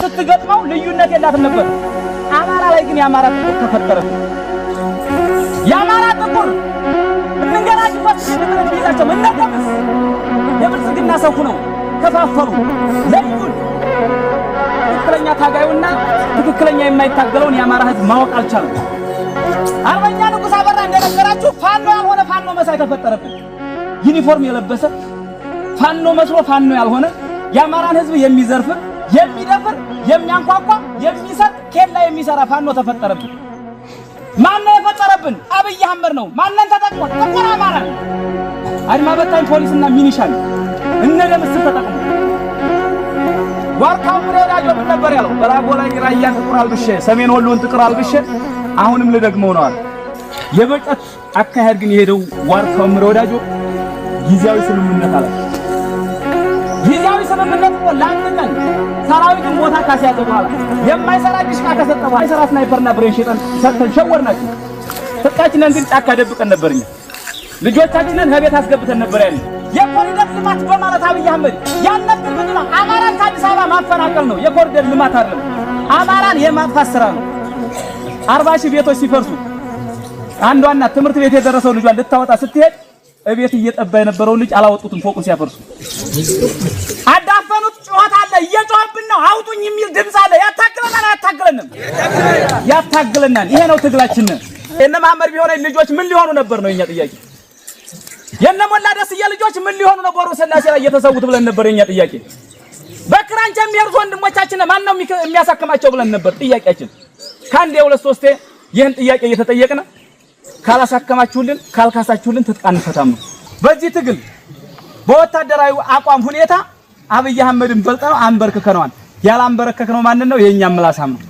ስትገጥመው ልዩነት የላትም ነበር። አማራ ላይ ግን የአማራ ጥቁር ተፈጠረ። የአማራ ጥቁር እንገናኝበት ድምረት ይዛቸው እንደደምስ የብልጽግና ሰው ነው ከፋፈሩ ለዩን ትክክለኛ ታጋዩና ትክክለኛ የማይታገለውን የአማራ ህዝብ ማወቅ አልቻለም። አርበኛ ንጉስ አበራ እንደነገራችሁ ፋኖ ያልሆነ ፋኖ መሳይ ተፈጠረብን። ዩኒፎርም የለበሰ ፋኖ መስሎ ፋኖ ያልሆነ የአማራን ህዝብ የሚዘርፍ የሚደፍር የሚያንኳኳ የሚሰጥ ኬላ የሚሰራ ፋኖ ተፈጠረብን። ማን ነው የፈጠረብን? አብይ አህመድ ነው። ማንን ተጠቅሞ? ጥቁር አማራ አድማ በታኝ ፖሊስና ሚኒሻን እነደምስ ተጠቅሞ ዋርካው ወዳጆ ምን ነበር ያለው? በራጎ ላይ ራያ ጥቁር አልብሼ ሰሜን ወሎን ጥቁር አልብሼ አሁንም ልደግመው ነው አለ። የበቀት አካሄድ ግን የሄደው ዋርካው ወዳጆ ጊዜያዊ ስምምነት አለ። ጊዜያዊ ስምምነት ነው። ላንተን ሰራዊትን ቦታ ካስያዘ በኋላ የማይሰራ ዲሽቃ ከሰጠ በኋላ የሰራ ስናይፐርና ብሬን ሰጥተን ሸወርናችሁ። ፍቃችንን ግን ጫካ ደብቀን ነበርኛ። ልጆቻችንን ከቤት አስገብተን ነበር ያለ። የኮሪደር ልማት በማለት አብይ አህመድ ያለብን ምንድን ነው? አማራን ከአዲስ አበባ ማፈናቀል ነው። የኮሪደር ልማት አይደለም፣ አማራን የማጥፋት ስራ ነው። 40 ሺህ ቤቶች ሲፈርሱ አንዷና ትምህርት ቤት የደረሰው ልጇን ልታወጣ ስትሄድ እቤት እየጠባ የነበረው ልጅ አላወጡትም። ፎቁን ሲያፈርሱ አዳፈኑት። ጩኸት አለ፣ እየጮህብን ነው፣ አውጡኝ የሚል ድምፅ አለ። ያታግለናል አያታግለንም? ያታግለናል። ይሄ ነው ትግላችን። የነ መሐመድ ቢሆን ልጆች ምን ሊሆኑ ነበር ነው የኛ ጥያቄ። የነ ሞላ ደስዬ ልጆች ምን ሊሆኑ ነው ቦሩ ስላሴ ላይ እየተሰውት ብለን ነበር የኛ ጥያቄ። በክራንች የሚሄዱ ወንድሞቻችን ማን ነው የሚያሳክማቸው ብለን ነበር ጥያቄያችን። ካንዴ ሁለት ሶስቴ ይህን ጥያቄ እየተጠየቅን ካላሳከማችሁልን ካልካሳችሁልን ትጥቃን ፈታም ነው። በዚህ ትግል በወታደራዊ አቋም ሁኔታ አብይ አህመድን በልጠነው አንበርክከነዋል። ያላንበረከከነው ማን ነው? የኛ ምላሳም ነው።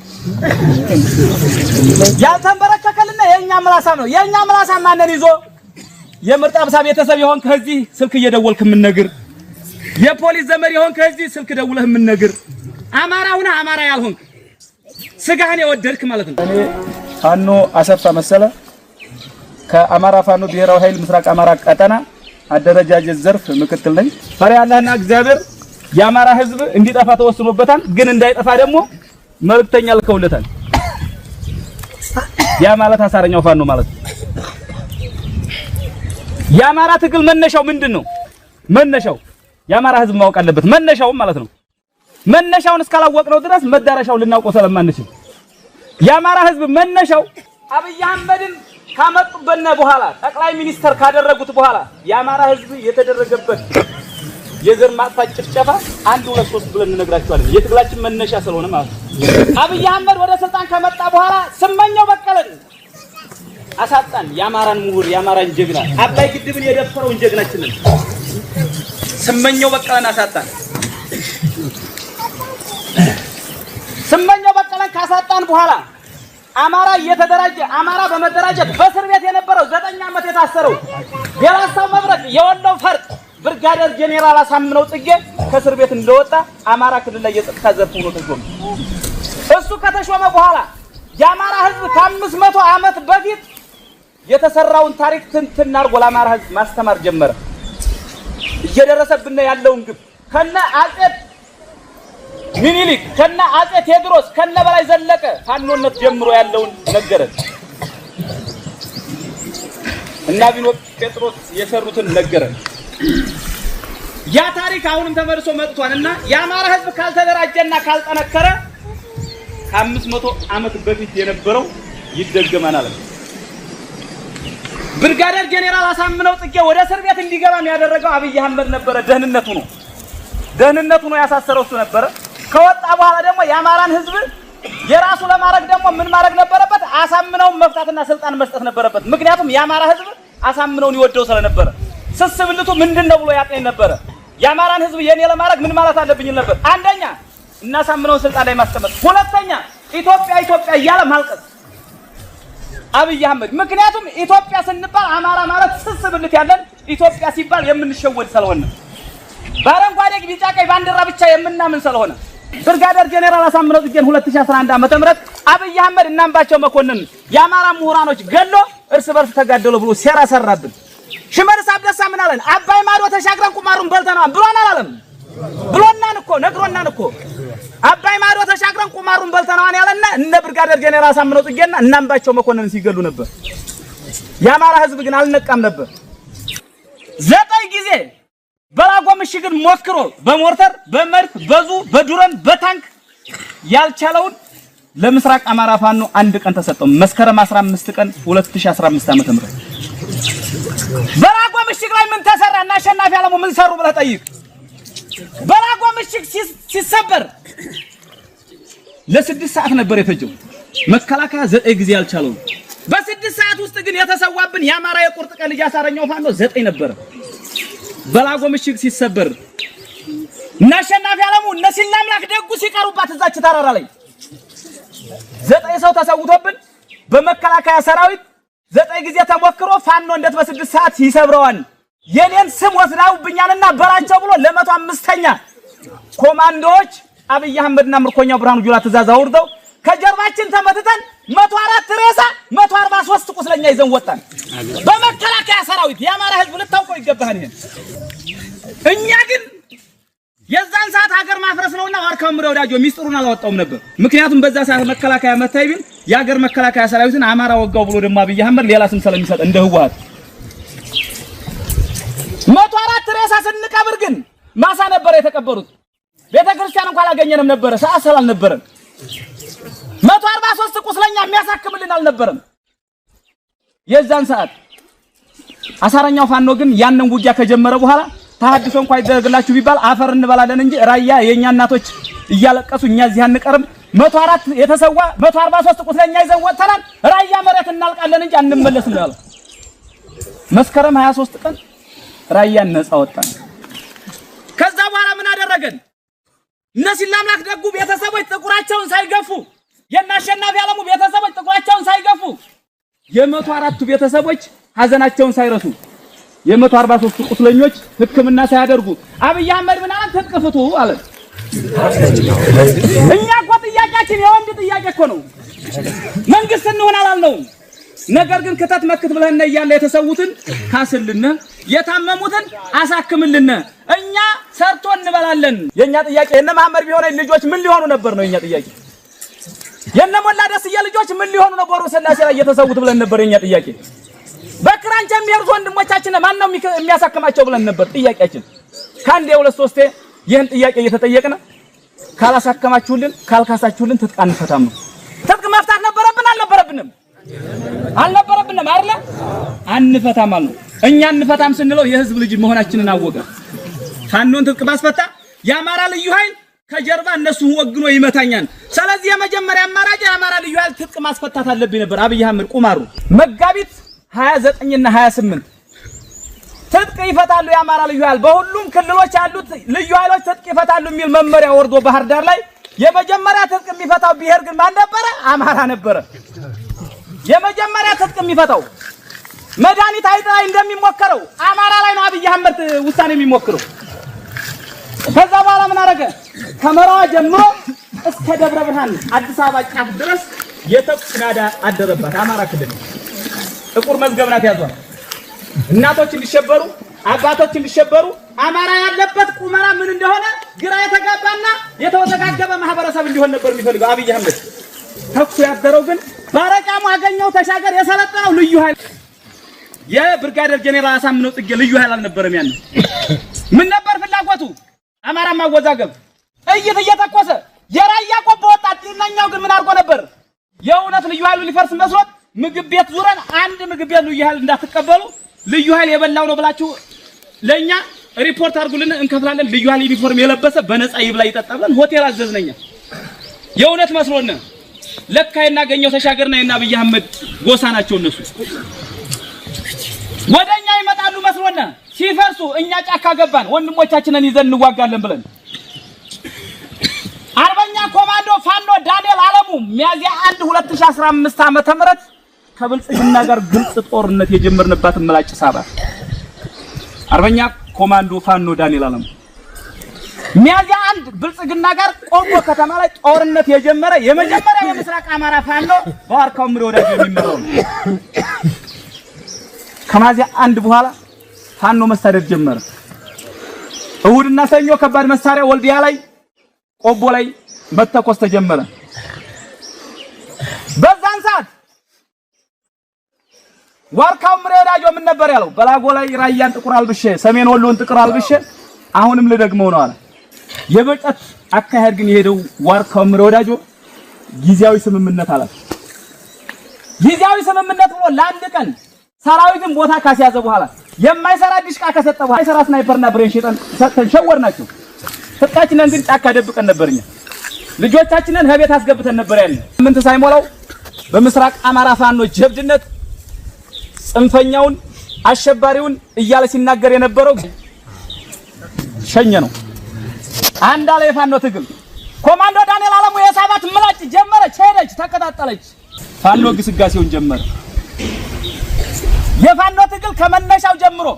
ያልተንበረከከልና የኛ ምላሳም ነው። የኛ ምላሳም ማንን ይዞ የምርጥ አብሳ ቤተሰብ ይሆን ከዚህ ስልክ እየደወልክ ምን ነገር የፖሊስ ዘመድ ይሆን ከዚህ ስልክ ደውለህ ምን ነገር አማራውና አማራ ያልሆንክ ስጋህን የወደድክ ማለት ነው። እኔ ፋኖ አሰፋ መሰለ ከአማራ ፋኖ ብሔራዊ ኃይል ምስራቅ አማራ ቀጠና አደረጃጀት ዘርፍ ምክትል ነኝ። ፈሪ አላህና እግዚአብሔር የአማራ ህዝብ እንዲጠፋ ተወስኖበታል። ግን እንዳይጠፋ ደግሞ መልእክተኛ ልከውለታል። ያ ማለት አሳረኛው ፋኖ ማለት ነው። የአማራ ትግል መነሻው ምንድነው? መነሻው የአማራ ህዝብ ማወቅ አለበት። መነሻው ማለት ነው። መነሻውን እስካላወቅነው ድረስ መዳረሻውን ልናውቀው ስለማንችል የአማራ ህዝብ መነሻው አብይ አህመድን ካመጡበነ በኋላ ጠቅላይ ሚኒስተር ካደረጉት በኋላ የአማራ ህዝብ የተደረገበት የዘር ማጥፋት ጭፍጨፋ 1 2 3 ብለን እንነግራችኋለን። የትግላችን መነሻ ስለሆነ ማለት ነው። አብይ አህመድ ወደ ስልጣን ከመጣ በኋላ ስመኘው በቀለን አሳጣን። የአማራን ምሁር የአማራን ጀግና አባይ ግድብን የደፈረውን ጀግናችንን ስመኘው በቀለን አሳጣን። ስመኘው በቀለን ካሳጣን በኋላ አማራ እየተደራጀ አማራ በመደራጀት በእስር ቤት የነበረው 9 ዓመት የታሰረው የራሳው መብረቅ የወለው ፈርጥ ብርጋዴር ጄኔራል አሳምነው ጽጌ ከእስር ቤት እንደወጣ አማራ ክልል ላይ የጸጥታ ዘርፍ ሆኖ ተሾመ። እሱ ከተሾመ በኋላ የአማራ ህዝብ ከ500 ዓመት በፊት የተሰራውን ታሪክ ትንትና አርጎ ለአማራ ህዝብ ማስተማር ጀመረ። እየደረሰብን ያለውን ግብ ከነ አጼ ሚኒሊክ ከነ አጼ ቴዎድሮስ ከነ በላይ ዘለቀ ፋኖነት ጀምሮ ያለውን ነገረን እና ቢኖ ጴጥሮስ የሰሩትን ነገረን። ያ ታሪክ አሁንም ተመልሶ መጥቷልና የአማራ ህዝብ ካልተደራጀና ካልጠነከረ ከ500 ዓመት በፊት የነበረው ይደገማናል። ብርጋዴር ጄኔራል አሳምነው ጽጌ ወደ እስር ቤት እንዲገባም ያደረገው አብይ አህመድ ነበረ። ደህንነቱ ነው ያሳሰረው እሱ ነበረ። ከወጣ በኋላ ደግሞ የአማራን ህዝብ የራሱ ለማድረግ ደግሞ ምን ማድረግ ነበረበት? አሳምነውን መፍታትና ስልጣን መስጠት ነበረበት። ምክንያቱም የአማራ ህዝብ አሳምነውን ይወደው ስለነበረ ስስብልቱ ምንድነው ብሎ ያጤን ነበረ። የአማራን ህዝብ የኔ ለማድረግ ምን ማለት አለብኝ ነበር? አንደኛ እናሳምነውን ስልጣን ላይ ማስቀመጥ፣ ሁለተኛ ኢትዮጵያ ኢትዮጵያ እያለ ማልቀስ አብይ አህመድ። ምክንያቱም ኢትዮጵያ ስንባል አማራ ማለት ስስብልት ያለን ኢትዮጵያ ሲባል የምንሸወድ ስለሆነ በአረንጓዴ ቢጫ ቀይ ባንዲራ ብቻ የምናምን ስለሆነ ብርጋዴር ጄኔራል አሳምነው ጽጌን 2011 ዓ.ም አብይ አህመድ እና አምባቸው መኮንን የአማራ ምሁራኖች ገሎ እርስ በርስ ተጋደሉ ብሎ ሴራ ሰራብን። ሽመልስ አብዲሳ ምን አለን? አባይ ማዶ ተሻግረን ቁማሩን በልተናል ብሎናል አለም። ብሎናን እኮ ነግሮናን እኮ አባይ ማዶ ማሩን በልተናዋን ያለና እነ ብርጋዴር ጄኔራል አሳምነው ጽጌና እና አምባቸው መኮንን ሲገሉ ነበር። የአማራ ህዝብ ግን አልነቃም ነበር። 9 ጊዜ በላጎ ምሽግን ሞክሮ በሞርተር በመድፍ በዙ በዱረን በታንክ ያልቻለውን ለምስራቅ አማራ ፋኖ አንድ ቀን ተሰጠው። መስከረም 15 ቀን 2015 ዓ.ም በላጎ ምሽግ ላይ ምን ተሰራ እና አሸናፊ አለሙ ምን ሰሩ ብለህ ጠይቅ። በላጎ ምሽግ ሲሰበር ለ6 ሰዓት ነበር የፈጀው። መከላከያ 9 ጊዜ ያልቻለው በ6 ሰዓት ውስጥ ግን የተሰዋብን የአማራ የቁርጥ ቀን ልጅ አሳረኛው ፋኖ 9 ነበር። በላጎ ምሽግ ሲሰበር እና አሸናፊ አለሙ እነ ሲላምላክ ደጉ ሲቀሩባት እዛች ተራራ ላይ 9 ሰው ተሰውቶብን በመከላከያ ሰራዊት 9 ጊዜ ተሞክሮ ፋኖ እንዴት በ6 ሰዓት ይሰብረዋል? የኔን ስም ወስዳውብኛልና በራቸው ብሎ ለ105ኛ ኮማንዶዎች አብይ አህመድና ምርኮኛው ብርሃኑ ጁላ ትእዛዝ አውርደው ከጀርባችን ተመትተን 104 ሬሳ 143 ቁስለኛ ይዘን ወጣን። በመከላከያ ሰራዊት የአማራ ህዝብ ልታውቀው ይገባሃል። ይሄን እኛ ግን የዛን ሰዓት ሀገር ማፍረስ ነውና ዋርካው ምሬ ወዳጆ ሚስጥሩን አላወጣውም ነበር። ምክንያቱም በዛ ሰዓት መከላከያ መታይብን የሀገር መከላከያ ሰራዊትን አማራ ወጋው ብሎ ደግሞ አብይ አህመድ ሌላ ስም ስለሚሰጥ እንደ ህወሓት 104 ሬሳ ስንቀብር ግን ማሳ ነበር የተቀበሩት። ቤተክርስቲያን እንኳን አላገኘንም ነበር፣ ሰዓት ስላልነበረን 143 ቁስለኛ የሚያሳክምልን አልነበረም። የዛን ሰዓት አሳረኛው ፋኖ ግን ያንን ውጊያ ከጀመረ በኋላ ተሐድሶ እንኳን ይደረግላችሁ ቢባል አፈር እንበላለን እንጂ ራያ የኛ እናቶች እያለቀሱ እኛ እዚህ አንቀርም። 104 የተሰዋ 143 ቁስለኛ ይዘን ወጥተናል። ራያ መሬት እናልቃለን እንጂ አንመለስም ነው ያለው። መስከረም 23 ቀን ራያን ነፃ ወጣን። ከዛ በኋላ ምን አደረገን? እነ ሲላምላክ ደጉ ቤተሰቦች ጥቁራቸውን ሳይገፉ የናሸናፊ አለሙ ቤተሰቦች ጥቁራቸውን ሳይገፉ የ104ቱ ቤተሰቦች ሀዘናቸውን ሳይረሱ የ143 ቁስለኞች ሕክምና ሳያደርጉ አብይ አህመድ ምን አለ? ተጥቅፍቱ አለ። እኛ እኮ ጥያቄያችን የወንድ ጥያቄ እኮ ነው። መንግስት እንሆን አላልነውም። ነገር ግን ክተት መክት ብለና እያለ የተሰውትን ካስልነ የታመሙትን አሳክምልነ እኛ ሰርቶ እንበላለን። የኛ ጥያቄ የነ መሐመድ ቢሆነ ልጆች ምን ሊሆኑ ነበር ነው የኛ ጥያቄ። የነ ሞላ ደስዬ ልጆች ምን ሊሆኑ ነው በሩ ሰላሴ ላይ የተሰውት ብለን ነበር የኛ ጥያቄ። በክራንቻ የሚሄዱ ወንድሞቻችን ማን ነው የሚያሳክማቸው ብለን ነበር ጥያቄያችን። ካንዴ 2-3 ይህን ጥያቄ እየተጠየቅን ካላሳከማችሁልን ካልካሳችሁልን ትጥቅ አንፈታም ነው። ትጥቅ መፍታት ነበረብን አልነበረብንም? አልነበረብንም አይደለ? አንፈታም አሉ። እኛ አንፈታም ስንለው የህዝብ ልጅ መሆናችንን አወቀ። ፋኖን ትጥቅ ማስፈታ የአማራ ልዩ ኃይል ከጀርባ እነሱ ወግኖ ይመታኛል። ስለዚህ የመጀመሪያ አማራጭ የአማራ ልዩ ኃይል ትጥቅ ማስፈታት አለብኝ ነበር። አብይ አህመድ ቁማሩ መጋቢት 29 እና 28 ትጥቅ ይፈታሉ የአማራ ልዩ ኃይል በሁሉም ክልሎች ያሉት ልዩ ኃይሎች ትጥቅ ይፈታሉ የሚል መመሪያ ወርዶ ባህር ዳር ላይ የመጀመሪያ ትጥቅ የሚፈታው ብሔር ግን ማን ነበረ? አማራ ነበረ። የመጀመሪያ ትጥቅ የሚፈታው መድኃኒት አይጥ ላይ እንደሚሞከረው አማራ ላይ ነው አብይ አህመድ ውሳኔ የሚሞክረው። ከዛ በኋላ ምን አደረገ? ከመራዋ ጀምሮ እስከ ደብረ ብርሃን አዲስ አበባ ጫፍ ድረስ የተኩስ ናዳ አደረባት። አማራ ክልል ጥቁር መዝገብ ናት ያዟል። እናቶች እንዲሸበሩ አባቶች እንዲሸበሩ አማራ ያለበት ቁመራ ምን እንደሆነ ግራ የተጋባና የተወዘጋገበ ማህበረሰብ እንዲሆን ነበር የሚፈልገው አብይ አህመድ። ተኩስ ያደረው ግን ባረቃሙ አገኘው ተሻገር የሰለጠነው ልዩ ኃይል የብርጋዴር ጄኔራል አሳምነው ጽጌ ልዩ ኃይል አልነበረም። ያን ምን ነበር ፍላጎቱ? አማራ ማወዛገብ ጥይት እየተኮሰ የራያ ቆቦ ወጣት ጤናኛው ግን ምን አድርጎ ነበር? የእውነት ልዩ ኃይሉ ሊፈርስ መስሎት ምግብ ቤት ዙረን አንድ ምግብ ቤት ልዩ ኃይል እንዳትቀበሉ ልዩ ኃይል የበላው ነው ብላችሁ ለኛ ሪፖርት አድርጉልን እንከፍላለን። ልዩ ኃይል ዩኒፎርም የለበሰ በነፃ ይብላ ይጠጣ ብለን ሆቴል አዘዝነኛ። የእውነት መስሎና ለካ የናገኘው ተሻገርና የና አብይ አህመድ ጎሳ ናቸው እነሱ። ወደኛ ይመጣሉ መስሎና ሲፈርሱ እኛ ጫካ ገባን ወንድሞቻችንን ይዘን እንዋጋለን ብለን። አርበኛ ኮማንዶ ፋኖ ዳንኤል አለሙ ሚያዚያ 1 2015 ዓመተ ምህረት ከብልጽግና ጋር ግልጽ ጦርነት የጀመርንባት መላጭ ሳባ። አርበኛ ኮማንዶ ፋኖ ዳንኤል አለሙ ሚያዚያ 1 ብልጽግና ጋር ቆቦ ከተማ ላይ ጦርነት የጀመረ የመጀመሪያ የምስራቅ አማራ ፋኖ በዋርካው ምሬ ወዳጅ የሚመራው ነው። ከሚያዚያ 1 በኋላ ፋኖ መሳደድ ጀመረ። እሁድና ሰኞ ከባድ መሳሪያ ወልዲያ ላይ ቆቦ ላይ መተኮስ ተጀመረ። ዋርካው ምሬ ወዳጆ ምን ነበር ያለው? በላጎ ላይ ራያን ጥቁር አልብሼ ሰሜን ወሎን ጥቁር አልብሼ አሁንም ልደግመው ነው አለ። የበቀት አካሄድ ግን የሄደው ዋርካው ምሬ ወዳጆ ጊዜያዊ ስምምነት አለ። ጊዜያዊ ስምምነት ብሎ ለአንድ ቀን ሰራዊትን ቦታ ካስያዘ በኋላ የማይሰራ ዲሽቃ ከሰጠ በኋላ የማይሰራ ስናይፐርና ብሬን ሰጥተን ሸወርናቸው። ፍቃችንን ግን ጫካ ደብቀን ነበርኛ። ልጆቻችንን ከቤት አስገብተን ነበር ያለ። ምን ሳይሞላው በምስራቅ አማራ ፋኖ ጀብድነት ጽንፈኛውን አሸባሪውን እያለ ሲናገር የነበረው ሸኘ ነው። አንድ አለ የፋኖ ትግል ኮማንዶ ዳንኤል አለሙ የሳባት ምላጭ ጀመረች፣ ሄደች፣ ተከታተለች። ፋኖ ግስጋሴውን ጀመረ። የፋኖ ትግል ከመነሻው ጀምሮ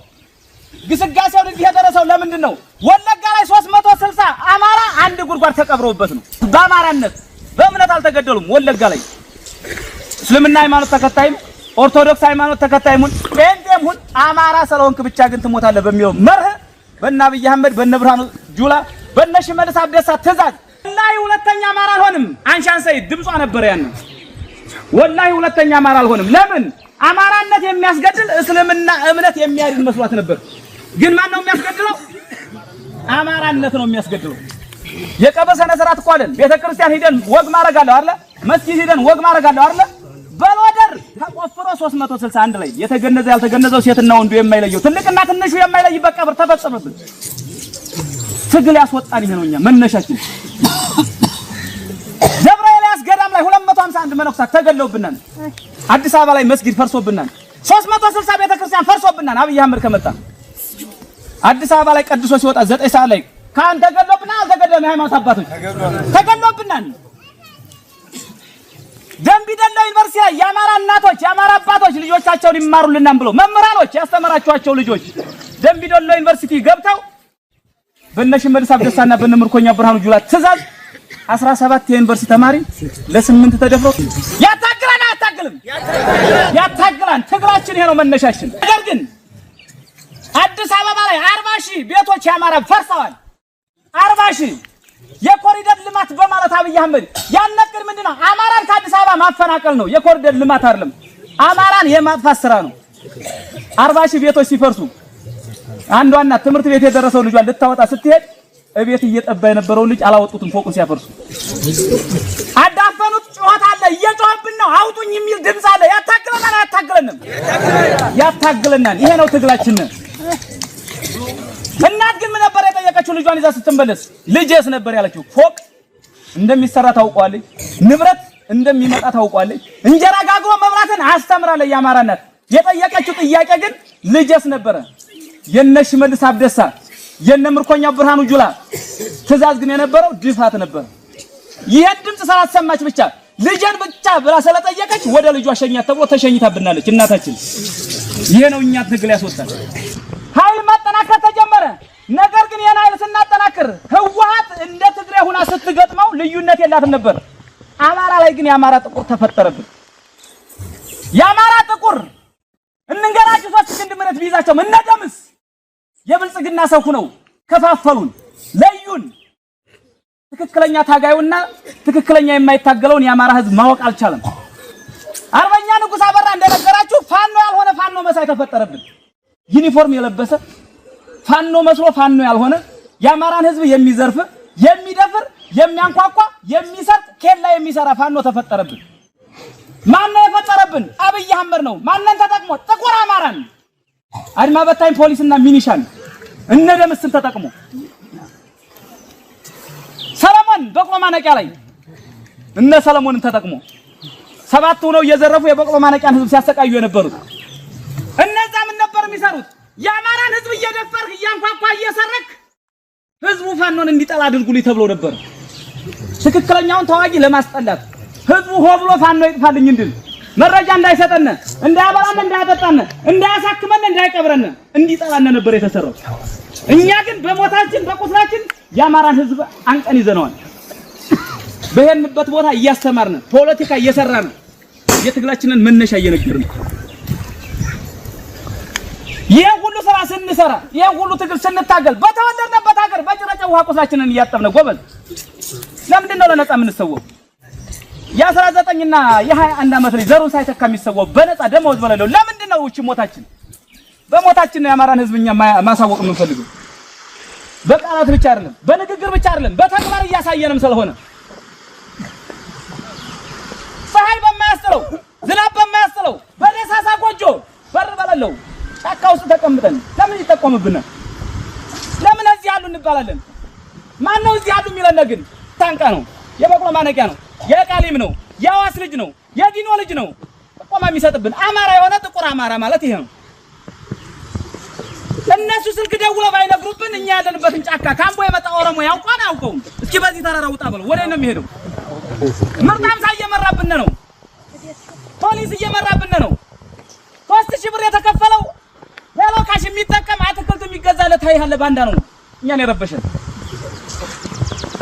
ግስጋሴውን እንዲህ የደረሰው ለምንድን ነው? ወለጋ ላይ 360 አማራ አንድ ጉድጓድ ተቀብረውበት ነው። በአማራነት በእምነት አልተገደሉም። ወለጋ ላይ እስልምና ሃይማኖት ተከታይም ኦርቶዶክስ ሃይማኖት ተከታይም ጴንጤም ሁን አማራ ስለሆንክ ብቻ ግን ትሞታለህ በሚለው መርህ በእነ አብይ አህመድ በእነ ብርሃኑ ጁላ በእነ ሽመልስ አብዲሳ ትእዛዝ ወላሂ ሁለተኛ አማራ አልሆንም። አንሻን ሰይድ ድምጿ ነበር ያን ወላሂ ሁለተኛ አማራ አልሆንም። ለምን? አማራነት የሚያስገድል እስልምና እምነት የሚያድን መስሏት ነበር። ግን ማን ነው የሚያስገድለው? አማራነት ነው የሚያስገድለው። የቀብር ስነ ስርዓት እኮ አለን። ቤተክርስቲያን ሄደን ወግ ማረጋለሁ አይደል? መስጊድ ሄደን ወግ ማረጋለሁ አይደል? በሎደር ተቆፍሮ 361 ላይ የተገነዘ ያልተገነዘው ሴትና ወንዱ የማይለየው ትልቅና ትንሹ የማይለይበት ቀብር ተፈጸመብን። ትግል ያስወጣን ይሄ ነውኛ መነሻችን። ደብረ ኤልያስ ገዳም ላይ 251 መነኩሳት ተገለውብናል። አዲስ አበባ ላይ መስጊድ ፈርሶብናል። 360 ቤተክርስቲያን ፈርሶብናል። አብይ አህመድ ከመጣ አዲስ አበባ ላይ ቀድሶ ሲወጣ 9 ሰዓት ላይ ካን ተገለውብናል። አልተገደለም። ሃይማኖት አባቶች ተገለውብናል። ደምቢ ዶሎ ዩኒቨርሲቲ ላይ የአማራ እናቶች የአማራ አባቶች ልጆቻቸውን ይማሩልናል ብለው መምህራኖች ያስተማራቸዋቸው ልጆች ደምቢ ዶሎ ዩኒቨርሲቲ ገብተው በእነ ሽመልስ አብዲሳና በእነ ምርኮኛ ብርሃኑ ጁላ ትእዛዝ 17 የዩኒቨርሲቲ ተማሪ ለ8 ተደፍሮ ያታግላን አያታግልም? ያታግላን። ትግራችን ይሄ ነው መነሻችን። ነገር ግን አዲስ አበባ ላይ 40,000 ቤቶች ያማራ ፈርሰዋል። 40,000 የኮሪደር ልማት በማለት አብይ አህመድ ያነቅር ምንድነው? አማራን ከአዲስ አበባ ማፈናቀል ነው። የኮሪደር ልማት አይደለም፣ አማራን የማጥፋት ስራ ነው። 40,000 ቤቶች ሲፈርሱ አንዷ እናት ትምህርት ቤት የደረሰው ልጇን ልታወጣ ስትሄድ እቤት እየጠባ የነበረው ልጅ አላወጡትም። ፎቁን ሲያፈርሱ አዳፈኑት። ጩኸት አለ፣ እየጮህብን ነው፣ አውጡኝ የሚል ድምጽ አለ። ያታግለናል አያታግለንም? ያታግለናል። ይሄ ነው ትግላችን። እናት ግን ምን ነበር የጠየቀችው? ልጇን ይዛ ስትመለስ ልጄስ ነበር ያለችው። ፎቅ እንደሚሰራ ታውቋለች፣ ንብረት እንደሚመጣ ታውቋለች፣ እንጀራ ጋግሮ መብራትን አስተምራለች። የአማራ እናት የጠየቀችው ጥያቄ ግን ልጄስ ነበረ። የነ ሽመልስ አብዲሳ የነ ምርኮኛ ብርሃኑ ጁላ ትእዛዝ ግን የነበረው ድፋት ነበር። ይሄን ድምጽ ስላሰማች ብቻ ልጄን ብቻ ብላ ስለጠየቀች ወደ ልጇ ሸኛት ተብሎ ተሸኝታብናለች እናታችን። ይሄ ነው እኛ ትግል ያስወጣል። ኃይል ማጠናከር ተጀመረ። ነገር ግን የና ኃይል ስናጠናክር ህወሓት እንደ ትግሬ ሆና ስትገጥመው ልዩነት የላትም ነበር። አማራ ላይ ግን የአማራ ጥቁር ተፈጠረብን። የአማራ ጥቁር እንንገራችሁ 3 ክንድ ምረት ቢይዛቸው እነደምስ የብልጽግና ሰው ሆነው ከፋፈሉን፣ ለዩን። ትክክለኛ ታጋዩና ትክክለኛ የማይታገለውን የአማራ ህዝብ ማወቅ አልቻለም። አርበኛ ንጉስ አበራ እንደነገራችሁ ፋኖ ያልሆነ ፋኖ መሳይ ተፈጠረብን። ዩኒፎርም የለበሰ ፋኖ መስሎ ፋኖ ያልሆነ የአማራን ህዝብ የሚዘርፍ የሚደፍር የሚያንኳኳ የሚሰርቅ ኬላ የሚሰራ ፋኖ ተፈጠረብን። ማን ነው የፈጠረብን? አብይ አህመድ ነው። ማንን ተጠቅሞ? ጥቁር አማራን አድማ በታኝ ፖሊስና ሚኒሻን እነ ደምስን ተጠቅሞ ሰለሞን በቅሎ ማነቂያ ላይ እነ ሰለሞንን ተጠቅሞ 7 ሆነው እየዘረፉ የበቅሎ ማነቂያን ህዝብ ሲያሰቃዩ የነበሩት እነዛ ምን ነበር የሚሰሩት? የአማራን ህዝብ እየደፈርክ እያንኳኳ እየሰረክ ህዝቡ ፋኖን እንዲጠላ አድርጉልኝ ተብሎ ነበር። ትክክለኛውን ተዋጊ ለማስጠላት ህዝቡ ሆ ብሎ ፋኖ ይጥፋልኝ እንድል መረጃ እንዳይሰጠን እንዳያበላን እንዳያጠጣን እንዳያሳክመን እንዳይቀብረን እንዲጠላን ነበር የተሰራው። እኛ ግን በሞታችን በቁስላችን የአማራን ህዝብ አንቀን ይዘነዋል። በሄንበት ቦታ እያስተማርን ፖለቲካ እየሰራን የትግላችንን መነሻ እየነገርን ይሄ ሁሉ ስራ ስንሰራ ይሄ ሁሉ ትግል ስንታገል በተወለድንበት ሀገር በጭረጨ ውሃ ቁስላችንን እያጠብን ጎበዝ። ለምንድን ነው ለነጻ የምንሰዋው? የ19 እና የ21 ዓመት ልጅ ዘሩን ሳይተካ የሚሰዋው በነጻ ደሞዝ በሌለው ለምንድን ነው እቺ ሞታችን በሞታችን ነው የአማራን ህዝብኛ ማሳወቅ የምንፈልገው በቃላት ብቻ አይደለም በንግግር ብቻ አይደለም በተግባር እያሳየንም ስለሆነ ፀሐይ በማያስጥለው ዝናብ በማያስጥለው በደሳሳ ጎጆ በር በሌለው ጫካ ውስጥ ተቀምጠን ለምን ይጠቆምብናል ለምን እዚህ ያሉ እንባላለን ማን ነው እዚህ ያሉ የሚለን ግን ታንቃ ነው የበቅሎ ማነቂያ ነው የቃሊም ነው የአዋስ ልጅ ነው የዲኖ ልጅ ነው ቆማ የሚሰጥብን አማራ የሆነ ጥቁር አማራ ማለት ይሄ ነው እነሱ ስልክ ደውለው ባይነግሩብን እኛ ያለንበትን ጫካ ካምቦ የመጣ ኦሮሞ ያውቃል አውቀው እስኪ በዚህ ተራራ ውጣ ብለው ወዴት ነው የሚሄደው ምርጣምሳ እየመራብን ነው ፖሊስ እየመራብን ነው 3000 ብር የተከፈለው ለሎካሽ የሚጠቀም አትክልት የሚገዛለት ኃይል ባንዳ ነው እኛን የረበሸን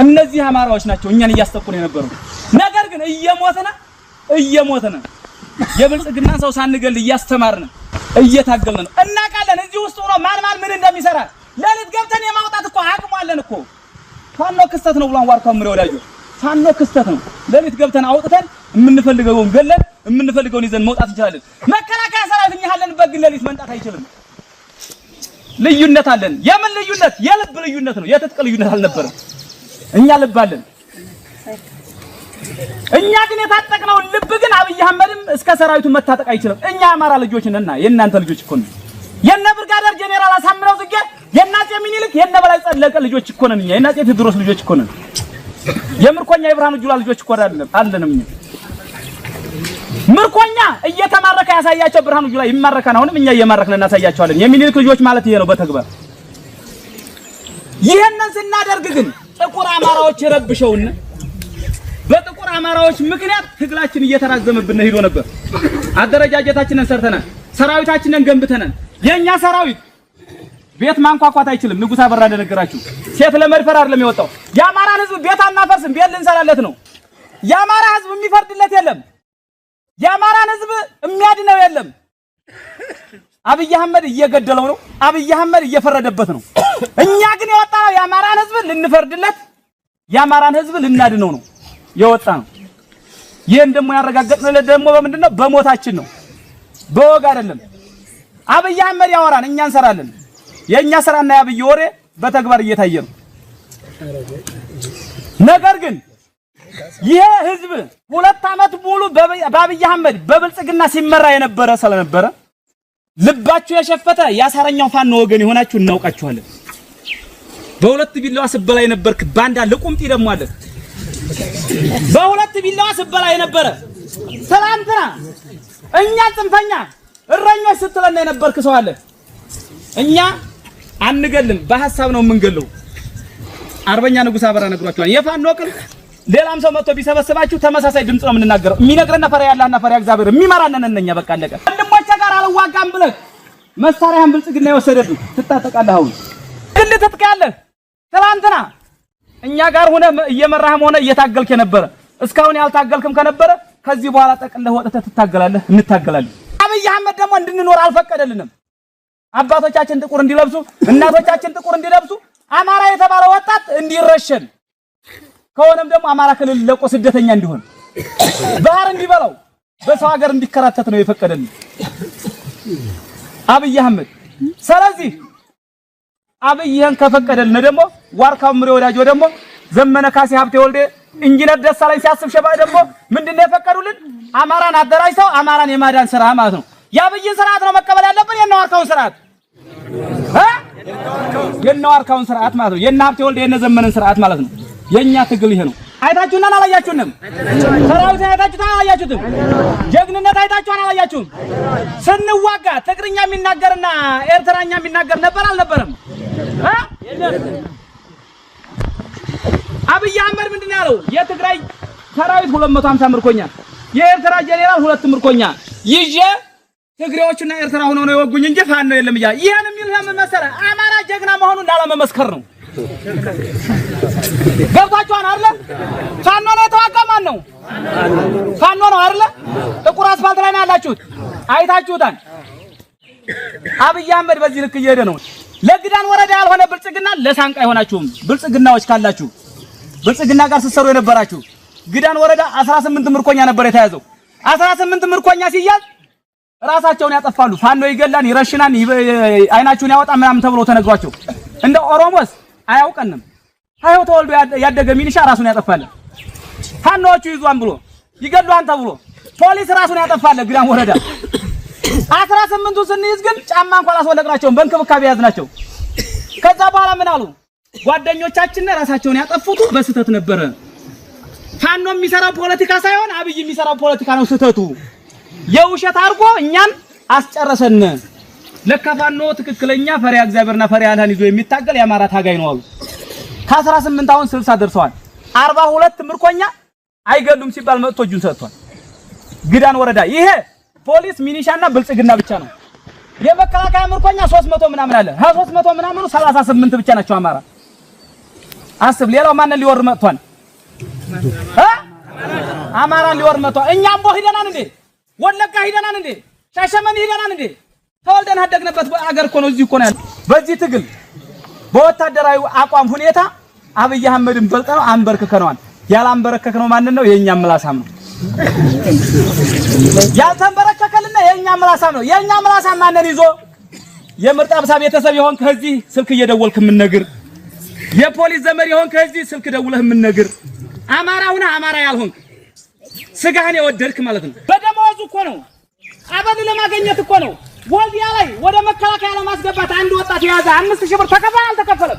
እነዚህ አማራዎች ናቸው እኛን እያስተቁን የነበሩ ነገር ግን እየሞተና የብልጽግና ሰው ሳንገል እያስተማርን እየታገልን ነው እናቃለን እዚህ ውስጥ ሆኖ ማን ምን እንደሚሰራ ለሊት ገብተን የማውጣት እኮ አቅሙ አለን እኮ ፋኖ ክስተት ነው ብሏን ዋርካው ምሬ ወዳጆ ፋኖ ክስተት ነው ለሊት ገብተን አውጥተን የምንፈልገውን ገለን የምንፈልገውን ይዘን መውጣት እንችላለን መከላከያ ሰራዊት እኛ ያለንበት ግን ለሊት መንጣት አይችልም ልዩነት አለን የምን ልዩነት የልብ ልዩነት ነው የትጥቅ ልዩነት አልነበረም እኛ ልብ አለን እኛ ግን የታጠቅነው ልብ ግን አብይ አህመድም እስከ ሰራዊቱ መታጠቅ አይችልም እኛ አማራ ልጆች ነንና የእናንተ ልጆች እኮ ነን የነ ብርጋዴር ጄኔራል አሳምነው ጽጌ የናጼ ሚኒልክ የነ በላይ ጸለቀ ልጆች እኮ ነን እኛ የናጼ ቴዎድሮስ ልጆች እኮ ነን የምርኮኛ ኢብራሂም ጁላ ልጆች እኮ አለንም እኛ ምርኮኛ እየተማረከ ያሳያቸው ብርሃኑ ጁላ ይማረካን አሁንም እኛ እየማረክን እናሳያቸዋለን የሚኒልክ ልጆች ማለት ይሄ ነው በተግባር ይሄንን ስናደርግ ግን ጥቁር አማራዎች ይረብሸውና በጥቁር አማራዎች ምክንያት ትግላችን እየተራዘመብን ሄዶ ነበር አደረጃጀታችንን ሰርተናል ሰራዊታችንን ገንብተናል የኛ ሰራዊት ቤት ማንኳኳት አይችልም ንጉስ አበራ እንደነገራችሁ ሴት ለመድፈር አይደለም የወጣው የአማራን ህዝብ ቤት አናፈርስም ቤት ልንሰራለት ነው የአማራ ህዝብ የሚፈርድለት የለም የአማራን ህዝብ የሚያድነው የለም አብይ አህመድ እየገደለው ነው አብይ አህመድ እየፈረደበት ነው እኛ ግን የወጣው የአማራን ህዝብ ልንፈርድለት የአማራን ህዝብ ልናድነው ነው የወጣ ነው ይሄን ደግሞ ያረጋግጥነው ደግሞ በምንድነው በሞታችን ነው በወግ አይደለም አብይ አህመድ ያወራን እኛ እንሰራለን የኛ ስራና ያብይ ወሬ በተግባር እየታየ ነው ነገር ግን ይሄ ህዝብ 2 አመት ሙሉ በአብይ አህመድ በብልጽግና ሲመራ የነበረ ስለነበረ ልባችሁ የሸፈተ ያሳረኛው ፋኖ ወገን ይሆናችሁ እናውቃችኋለን በሁለት ቢላዋ ስበላ የነበርክ ባንዳ ለቁምጢ ደግሞ አለ በሁለት ቢላዋ ስበላ የነበረ ትላንትና እኛ ጽንፈኛ እረኞች ስትለና የነበርክ ሰው አለ እኛ አንገልም በሐሳብ ነው የምንገለው አርበኛ ንጉስ አበራ ነግሯቸዋል የፋኖ ቅል ሌላም ሰው መጥቶ ቢሰበስባችሁ ተመሳሳይ ድምጽ ነው የምንናገረው የሚነግረና ፈሪያ ያላህና ፈሪያ እግዚአብሔር የሚመራነን እነኛ በቃ አለቀ ወንድሞቼ ጋር አልዋጋም ብለህ መሳሪያን ብልጽግና ይወሰደብህ ትታጠቃለህ አሁን ግል ትጥቃለህ ትላንትና እኛ ጋር ሆነ እየመራህም ሆነ እየታገልክ የነበረ እስካሁን ያልታገልክም ከነበረ ከዚህ በኋላ ጠቅለህ ወጥተህ ትታገላለህ እንታገላለን አብይ አህመድ ደግሞ እንድንኖር አልፈቀደልንም አባቶቻችን ጥቁር እንዲለብሱ እናቶቻችን ጥቁር እንዲለብሱ አማራ የተባለ ወጣት እንዲረሸን ከሆነም ደግሞ አማራ ክልል ለቆ ስደተኛ እንዲሆን ባህር እንዲበላው በሰው ሀገር እንዲከራተት ነው የፈቀደልን አብይ አህመድ ስለዚህ አብይን ከፈቀደልን ደግሞ ዋርካው ምሬ ወዳጆ ደግሞ ዘመነ ካሴ ሀብቴ ወልዴ ኢንጂነር ደሳለኝ ሲያስብ ሸባ ደግሞ ምንድነው የፈቀዱልን አማራን አደራጅተው አማራን የማዳን ስራ ማለት ነው ያብይን ስርዓት ነው መቀበል ያለብን የነዋርካውን ስርዓት የነዋርካውን ስርዓት ማለት ነው የነ ሀብቴ ወልዴ የነ ዘመነን ስርዓት ማለት ነው የኛ ትግል ይሄ ነው አይታችሁና አላያችሁንም ሰራዊት አይታችሁና አላያችሁትም ጀግንነት አይታችሁና አላያችሁም ስንዋጋ ትግርኛ የሚናገርና ኤርትራኛ የሚናገር ነበር አልነበረም አብይ አህመድ ምንድነው ያለው የትግራይ ሰራዊት 250 ምርኮኛ የኤርትራ ጄኔራል 2 ምርኮኛ ይዤ ትግሬዎችና ኤርትራ ሆነው ነው የወጉኝ እንጂ ፋኖ የለም ይላል ይሄን የሚል ለምን መሰለህ አማራ ጀግና መሆኑን ላለመመስከር ነው ገብታችኋል አይደል ፋኖ ነው የተዋጋ ማን ነው ፋኖ ነው አይደል ጥቁር አስፋልት ላይ ነው ያላችሁት አይታችሁታል አብይ አህመድ በዚህ ልክ እየሄደ ነው ለግዳን ወረዳ ያልሆነ ብልጽግና ለሳንቃ አይሆናችሁም ብልጽግናዎች ካላችሁ ብልጽግና ጋር ስትሰሩ የነበራችሁ ግዳን ወረዳ 18 ምርኮኛ ነበር የተያዘው 18 ምርኮኛ ሲያዝ ራሳቸውን ያጠፋሉ። ፋኖ ይገላን ይረሽናን አይናችሁን ያወጣ ምናምን ተብሎ ተነግሯቸው እንደ ኦሮሞስ አያውቀንም። ሃይው ተወልዶ ያደገ ሚኒሻ ራሱን ያጠፋል። ፋኖቹ ይዟን ብሎ ይገላን ተብሎ ፖሊስ ራሱን ያጠፋል። ግዳም ወረዳ 18ቱ ስንይዝ ግን ጫማ እንኳን አስወለቅናቸው በእንክብካቤ ያዝናቸው። ከዛ በኋላ ምን አሉ ጓደኞቻችን ራሳቸውን ያጠፉት በስተት ነበረ። ፋኖ የሚሰራው ፖለቲካ ሳይሆን አብይ የሚሰራው ፖለቲካ ነው ስተቱ። የውሸት አርጎ እኛን አስጨረሰን። ለካ ፋኖ ትክክለኛ ፈሪያ እግዚአብሔርና ፈሪያ አላህን ይዞ የሚታገል የአማራ ታጋይ ነው አሉ። ከ18 አሁን 60 ደርሰዋል። 42 ምርኮኛ አይገሉም ሲባል መጥቶ እጁን ሰጥቷል። ግዳን ወረዳ ይሄ ፖሊስ ሚኒሻና ብልጽግና ብቻ ነው። የመከላከያ ምርኮኛ 300 ምናምን አለ። 300 ምናምኑ 38 ብቻ ናቸው አማራ። አስብ ሌላው ማንን ሊወር መጥቷል? አማራን ሊወር መጥቷል። እኛም ቦ ሂደናን እንዴ? ወለጋ ሂደናን እንዴ? ሻሸመኔ ሂደናን እንዴ? ተወልደን አደግንበት አገር እኮ ነው። እዚህ እኮ ነው ያለው። በዚህ ትግል በወታደራዊ አቋም ሁኔታ አብይ አህመድን በልጠነው አንበርክከነዋል። ያላንበረከከነው ማንን ነው? የኛ ምላሳም ነው። ያልተንበረከከልና የኛ ምላሳም ነው። የኛ ምላሳም ማንን ይዞ የምርጥ አብሳ ቤተሰብ ይሆን ከዚህ ስልክ እየደወልክ ምን ነገር የፖሊስ ዘመድ ይሆን ከዚህ ስልክ ደውለህ ምን ነገር አማራውና አማራ ያልሆንክ ስጋህን የወደድክ ማለት ነው። በደሞዙ እኮ ነው አበል ለማግኘት እኮ ነው። ወልዲያ ላይ ወደ መከላከያ ለማስገባት አንድ ወጣት የያዘ 5000 ብር ተከፈለ አልተከፈለም?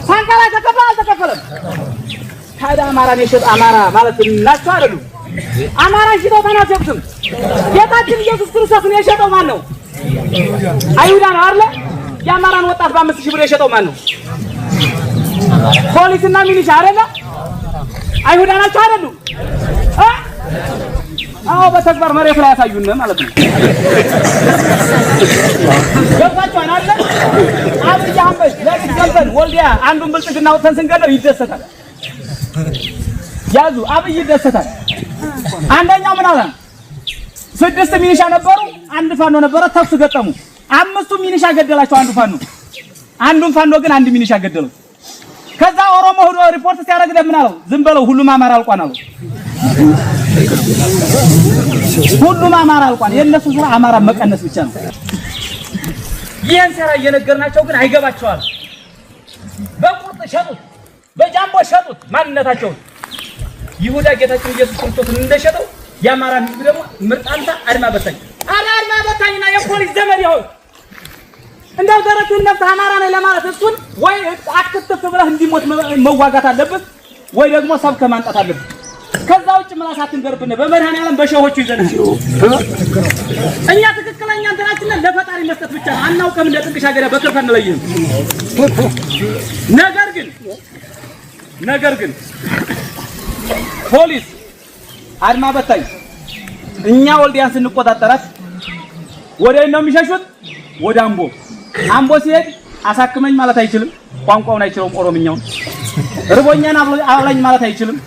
ሳንካ ላይ ተከፈለ አልተከፈለም? ታዲያ አማራን የሸጠ አማራ ማለት ናቸው አይደሉ? አማራን ሽጠው ተናገሩትም። ጌታችን ኢየሱስ ክርስቶስን የሸጠው ማን ነው? አይሁዳ ነው አይደል? የአማራን ወጣት በ5000 ብር የሸጠው ማን ነው? ፖሊስና ሚሊሻ አይደለ? አይሁዳ ናቸው አይደሉ? አዎ በተግባር መሬት ላይ ያሳዩን ማለት ነው። ገባችኋል አይደል? አብይ አህመድ ለግንዘብ ወልዲያ አንዱን ብልጽግና ወጥተን ስንገለው ይደሰታል። ያዙ አብይ ይደሰታል። አንደኛው ምን አለ? 6 ሚኒሻ ነበሩ፣ አንድ ፋኖ ነበረ። ተኩስ ገጠሙ። 5ቱ ሚኒሻ ገደላቸው አንዱ ፋኖ። አንዱን ፋኖ ግን አንድ ሚኒሻ ገደለው። ከዛ ኦሮሞ ሆዶ ሪፖርት ሲያደርግ ለምን አለው? ዝም በለው ሁሉም አማራ አልቋን አለው። ሁሉም አማራ አልቋን። የነሱ ስራ አማራ መቀነስ ብቻ ነው። ይሄን ሰራ እየነገርናቸው ግን አይገባቸዋል። በቁርጥ ሸጡት፣ በጃምቦ ሸጡት ማንነታቸውን። ይሁዳ ጌታችን ኢየሱስ ክርስቶስን እንደሸጠው የአማራን ህዝብ ደግሞ ምርጣንታ አድማ በታኝ አድማ በታኝና የፖሊስ ዘመድ ይሆን እንደው ደረቱን ነፍስ አማራ ነው ለማለት እሱን ወይ አክትፍ ብለህ እንዲሞት መዋጋት አለበት ወይ ደግሞ ሰብከ ማንጣት አለበት። ከዛ ውጭ ምላሳትን ደርብነ በመድኃኒዓለም በሸሆቹ ይዘናል። እኛ ትክክለኛ እንትናችንን ለፈጣሪ መስጠት ብቻ ነው። አናውቅም ለጥንቅሽ አገዳ በከፈን ለይም። ነገር ግን ፖሊስ አድማ በታኝ እኛ ወልዲያን ስንቆጣጠራት ወደ ነው የሚሸሹት? ወደ አምቦ ሲሄድ አሳክመኝ ማለት አይችልም። ቋንቋውን አይችልም። ኦሮምኛውን ርቦኛና አብላኝ ማለት አይችልም።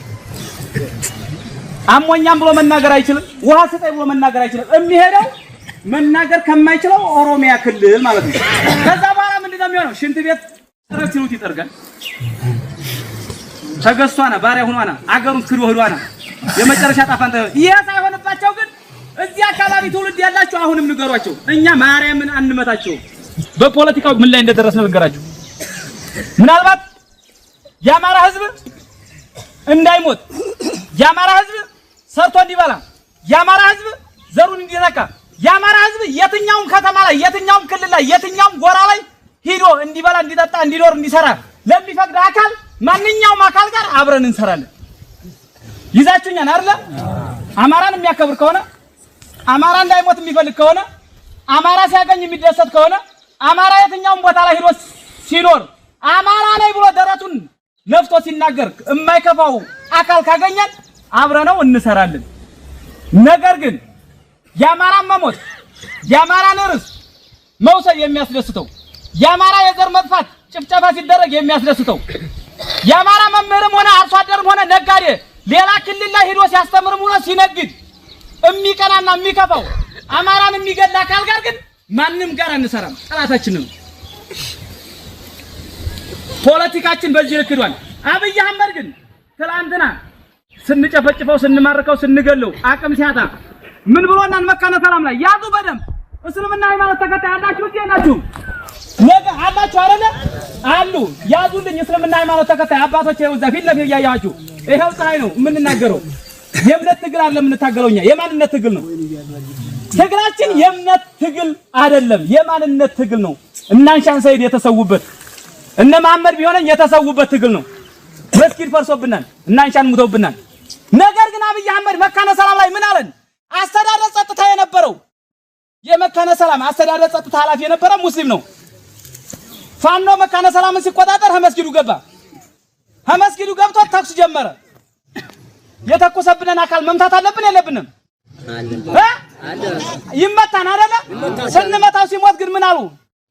አሞኛም ብሎ መናገር አይችልም። ውሃ ስጠኝ ብሎ መናገር አይችልም። የሚሄደው መናገር ከማይችለው ኦሮሚያ ክልል ማለት ነው። ከዛ በኋላ ምንድነው የሚሆነው? ሽንት ቤት ትረክሉት ይጠርጋል። ተገሷና ባሪያ ሆኗና አገሩን ክዶ ሆዷና የመጨረሻ ጣፋንታ ይሄ ሳይሆንባቸው ግን እዚህ አካባቢ ትውልድ ያላችሁ አሁንም ንገሯቸው። እኛ ማርያምን አንመታቸው። በፖለቲካው ምን ላይ እንደደረስን ንገራችሁ። ምናልባት የአማራ ህዝብ እንዳይሞት፣ የአማራ ህዝብ ሰርቶ እንዲበላ፣ የአማራ ህዝብ ዘሩን እንዲዘካ፣ የአማራ ህዝብ የትኛውም ከተማ ላይ የትኛውም ክልል ላይ የትኛውም ጎራ ላይ ሄዶ እንዲበላ፣ እንዲጠጣ፣ እንዲኖር፣ እንዲሰራ ለሚፈቅድ አካል ማንኛውም አካል ጋር አብረን እንሰራለን። ይዛችሁኛል አይደል? አማራን የሚያከብር ከሆነ አማራ እንዳይሞት የሚፈልግ ከሆነ አማራ ሲያገኝ የሚደሰት ከሆነ አማራ የትኛውም ቦታ ላይ ሄዶ ሲኖር አማራ ላይ ብሎ ደረቱን ነፍቶ ሲናገር የማይከፋው አካል ካገኘን አብረነው እንሰራለን። ነገር ግን የአማራ መሞት የአማራን ርስ መውሰድ የሚያስደስተው የአማራ የዘር መጥፋት ጭፍጨፋ ሲደረግ የሚያስደስተው የአማራ መምህርም ሆነ አርሶ አደርም ሆነ ነጋዴ ሌላ ክልል ላይ ሄዶ ሲያስተምርም ሆነ ሲነግድ የሚቀናና የሚከፋው አማራን የሚገድል አካል ጋር ግን ማንንም ጋር አንሰራም። ጠላታችን ነው። ፖለቲካችን በዚህ ልክ ሄዷል። አብይ አህመድ ግን ትላንትና ስንጨፈጭፈው ስንማርከው ስንገለው አቅም ሲያጣ ምን ብሎናል? መካነ ሰላም ላይ ያዙ በደንብ እስልምና ሃይማኖት ተከታይ ያላችሁ እንዴ ናችሁ? ነገ አላችሁ አይደለ? አሉ ያዙልኝ። እስልምና ሃይማኖት ተከታይ አባቶች ይኸው እዛ ፊት ለፊት እያያችሁ ይኸው ፀሐይ ነው የምንናገረው። የእምነት ትግል አለ የምንታገለው እኛ። የማንነት ትግል ነው ትግላችን። የእምነት ትግል አይደለም፣ የማንነት ትግል ነው። እናንሻን ሰይድ የተሰውበት እነ መሐመድ ቢሆነኝ የተሰውበት ትግል ነው። መስጊድ ፈርሶብናል፣ እናንሻን ሙተውብናል። ነገር ግን አብይ አህመድ መካነ ሰላም ላይ ምን አለን? አስተዳደር ጸጥታ የነበረው የመካነ ሰላም አስተዳደር ጸጥታ ኃላፊ የነበረ ሙስሊም ነው። ፋኖ መካነ ሰላምን ሲቆጣጠር መስጊዱ ገባ። መስጊዱ ገብቶ ተኩስ ጀመረ። የተኮሰብንን አካል መምታት አለብን የለብንም? ይመታን አይደለ? ስንመታው ሲሞት ግን ምን አሉ?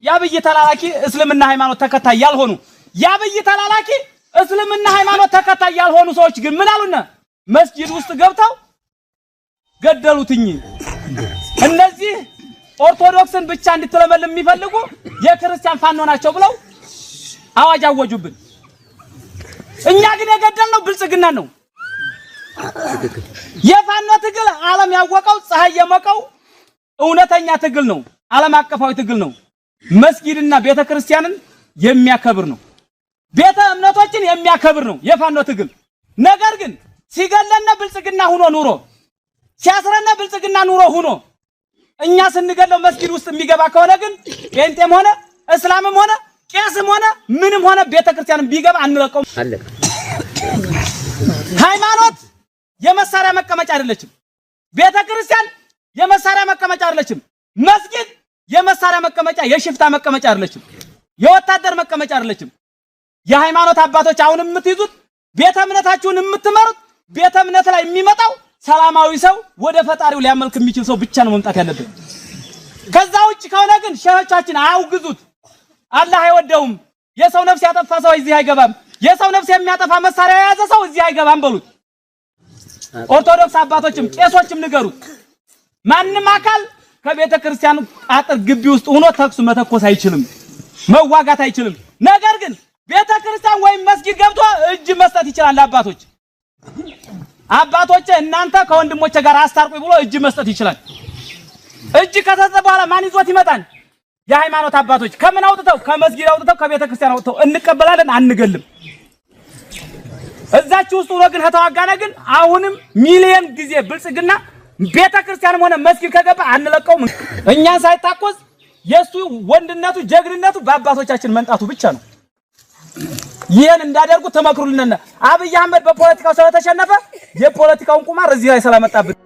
የአብይ ተላላኪ እስልምና ሃይማኖት ተከታይ ያልሆኑ የአብይ ተላላኪ እስልምና ሃይማኖት ተከታይ ያልሆኑ ሰዎች ግን ምን አሉና መስጊድ ውስጥ ገብተው ገደሉትኝ። እነዚህ ኦርቶዶክስን ብቻ እንድትለመልም የሚፈልጉ የክርስቲያን ፋኖ ናቸው ብለው አዋጅ አወጁብን። እኛ ግን የገደልነው ብልጽግና ነው። የፋኖ ትግል ዓለም ያወቀው ፀሐይ የሞቀው እውነተኛ ትግል ነው። ዓለም አቀፋዊ ትግል ነው። መስጊድና ቤተክርስቲያንን የሚያከብር ነው። ቤተ እምነቶችን የሚያከብር ነው የፋኖ ትግል። ነገር ግን ሲገለነ ብልጽግና ሆኖ ኑሮ ሲያስረነ ብልጽግና ኑሮ ሆኖ እኛ ስንገለው መስጊድ ውስጥ የሚገባ ከሆነ ግን ጴንጤም ሆነ እስላምም ሆነ ቄስም ሆነ ምንም ሆነ ቤተክርስቲያንም ቢገባ አንለቀውም። ሃይማኖት የመሳሪያ መቀመጫ አይደለችም። ቤተክርስቲያን የመሳሪያ መቀመጫ አይደለችም። መስጊድ የመሳሪያ መቀመጫ የሽፍታ መቀመጫ አይደለችም። የወታደር መቀመጫ አይደለችም። የሃይማኖት አባቶች አሁንም የምትይዙት ቤተ እምነታችሁን የምትመሩት ቤተ እምነት ላይ የሚመጣው ሰላማዊ ሰው ወደ ፈጣሪው ሊያመልክ የሚችል ሰው ብቻ ነው መምጣት ያለበት። ከዛ ውጭ ከሆነ ግን ሸሆቻችን አውግዙት። አላህ አይወደውም። የሰው ነፍስ ያጠፋ ሰው እዚህ አይገባም። የሰው ነፍስ የሚያጠፋ መሳሪያ የያዘ ሰው እዚህ አይገባም በሉት። ኦርቶዶክስ አባቶችም ቄሶችም ንገሩት። ማንም አካል ከቤተ ክርስቲያኑ አጥር ግቢ ውስጥ ሆኖ ተኩስ መተኮስ አይችልም፣ መዋጋት አይችልም። ነገር ግን ቤተ ክርስቲያን ወይም መስጊድ ገብቶ እጅ መስጠት ይችላል። አባቶች እናንተ ከወንድሞቼ ጋር አስታርቁኝ ብሎ እጅ መስጠት ይችላል። እጅ ከተሰጠ በኋላ ማን ይዞት ይመጣል? የሃይማኖት አባቶች ከምን አውጥተው? ከመስጊድ አውጥተው ከቤተ ክርስቲያን አውጥተው እንቀበላለን፣ አንገልም። እዛችሁ ውስጥ ነው ግን ከተዋጋነ ግን አሁንም ሚሊየን ጊዜ ብልጽግና ቤተ ክርስቲያንም ሆነ መስጊድ ከገባ አንለቀውም። እኛን ሳይታቆዝ የሱ ወንድነቱ ጀግንነቱ በአባቶቻችን መንጣቱ ብቻ ነው። ይሄን እንዳደርጉ ተመክሩልንና አብይ አህመድ በፖለቲካው ስለተሸነፈ የፖለቲካውን ቁማር እዚህ ላይ ሰላመጣብን።